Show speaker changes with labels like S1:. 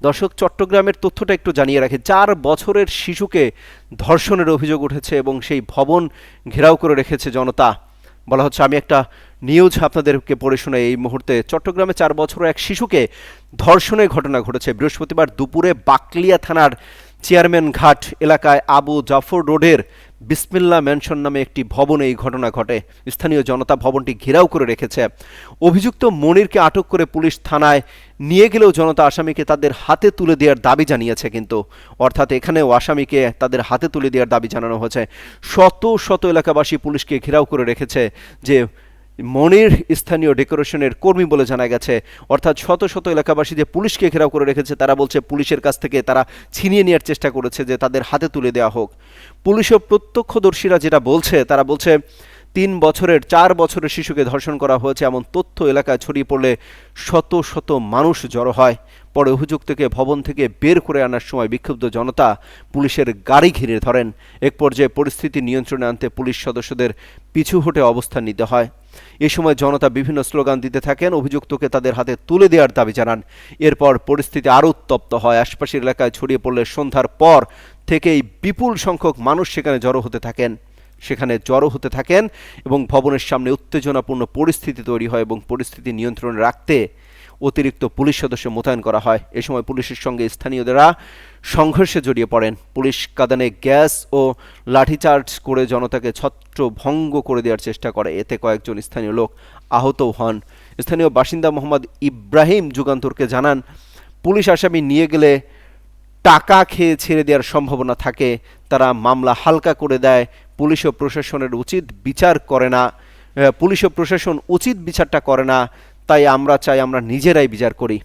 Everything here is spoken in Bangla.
S1: দর্শক, চট্টগ্রামের তথ্যটা একটু জানিয়ে রাখি। 4 বছরের শিশুকে ধর্ষণের অভিযোগ উঠেছে এবং সেই ভবন ঘেরাও করে রেখেছে জনতা। বলা হচ্ছে, আমি একটা নিউজ আপনাদেরকে পড়ে শোনাই এই মুহূর্তে। চট্টগ্রামে 4 বছরের এক শিশুকে ধর্ষণের ঘটনা ঘটেছে বৃহস্পতিবার দুপুরে বাকলিয়া থানার চেয়ারম্যান ঘাট এলাকায় আবু জাফর রোডের বিসমিল্লা ম্যানশন নামে একটি ভবনে এই ঘটনা ঘটে। স্থানীয় জনতা ভবনটি ঘেরাও করে রেখেছে। অভিযুক্ত মনিরকে আটক করে পুলিশ থানায় নিয়ে গেলেও জনতা আসামিকে তাদের হাতে তুলে দেওয়ার দাবি জানিয়েছে। কিন্তু অর্থাৎ এখানেও আসামিকে তাদের হাতে তুলে দেওয়ার দাবি জানানো হয়েছে। শত শত এলাকাবাসী পুলিশকে ঘেরাও করে রেখেছে। যে মনির স্থানীয় ডেকোরেশনের কর্মী বলে জানা গেছে। অর্থাৎ শত শত এলাকাবাসী যে পুলিশকে ঘেরাও করে রেখেছে, তারা বলছে পুলিশের কাছ থেকে তারা ছিনিয়ে নেওয়ার চেষ্টা করেছে যে তাদের হাতে তুলে দেওয়া হোক। পুলিশ ও প্রত্যক্ষদর্শীরা যেটা বলছে, তারা বলছে 4 বছরের শিশুকে ধর্ষণ করা হয়েছে এমন তথ্য এলাকায় ছড়িয়ে পড়লে শত শত মানুষ জড়ো হয়। পরে অভিযুক্তকে ভবন থেকে বের করে আনার সময় বিক্ষুব্ধ জনতা পুলিশের গাড়ি ঘিরে ধরেন। এক পর্যায়ে পরিস্থিতি নিয়ন্ত্রণে আনতে পুলিশ সদস্যদের পিছু হটে অবস্থান নিতে হয়। এ সময় জনতা বিভিন্ন স্লোগান দিতে থাকেন, অভিযুক্তকে তাদের হাতে তুলে দেওয়ার দাবি জানান। এরপর পরিস্থিতি আরও উত্তপ্ত হয়। আশপাশের এলাকায় ছড়িয়ে পড়লে সন্ধ্যার পর থেকেই বিপুল সংখ্যক মানুষ সেখানে জড়ো হতে থাকেন এবং ভবনের সামনে উত্তেজনাপূর্ণ পরিস্থিতি তৈরি হয় এবং পরিস্থিতি নিয়ন্ত্রণে রাখতে অতিরিক্ত পুলিশ সদস্য মোতায়েন করা হয়। এ সময় পুলিশের সঙ্গে স্থানীয়রা সংঘর্ষে জড়িয়ে পড়েন। পুলিশ কাঁদানে গ্যাস ও লাঠিচার্জ করে জনতাকে ছত্রভঙ্গ করে দেওয়ার চেষ্টা করে। এতে কয়েকজন স্থানীয় লোক আহতও হন। স্থানীয় বাসিন্দা মোহাম্মদ ইব্রাহিম যুগান্তরকে জানান, পুলিশ আসামি নিয়ে গেলে টাকা খেয়ে ছেড়ে দেওয়ার সম্ভাবনা থাকে। তারা মামলা হালকা করে দেয়। পুলিশ ও প্রশাসন উচিত বিচারটা করে না। তাই আমরা চাই আমরা নিজেরাই বিচার করি।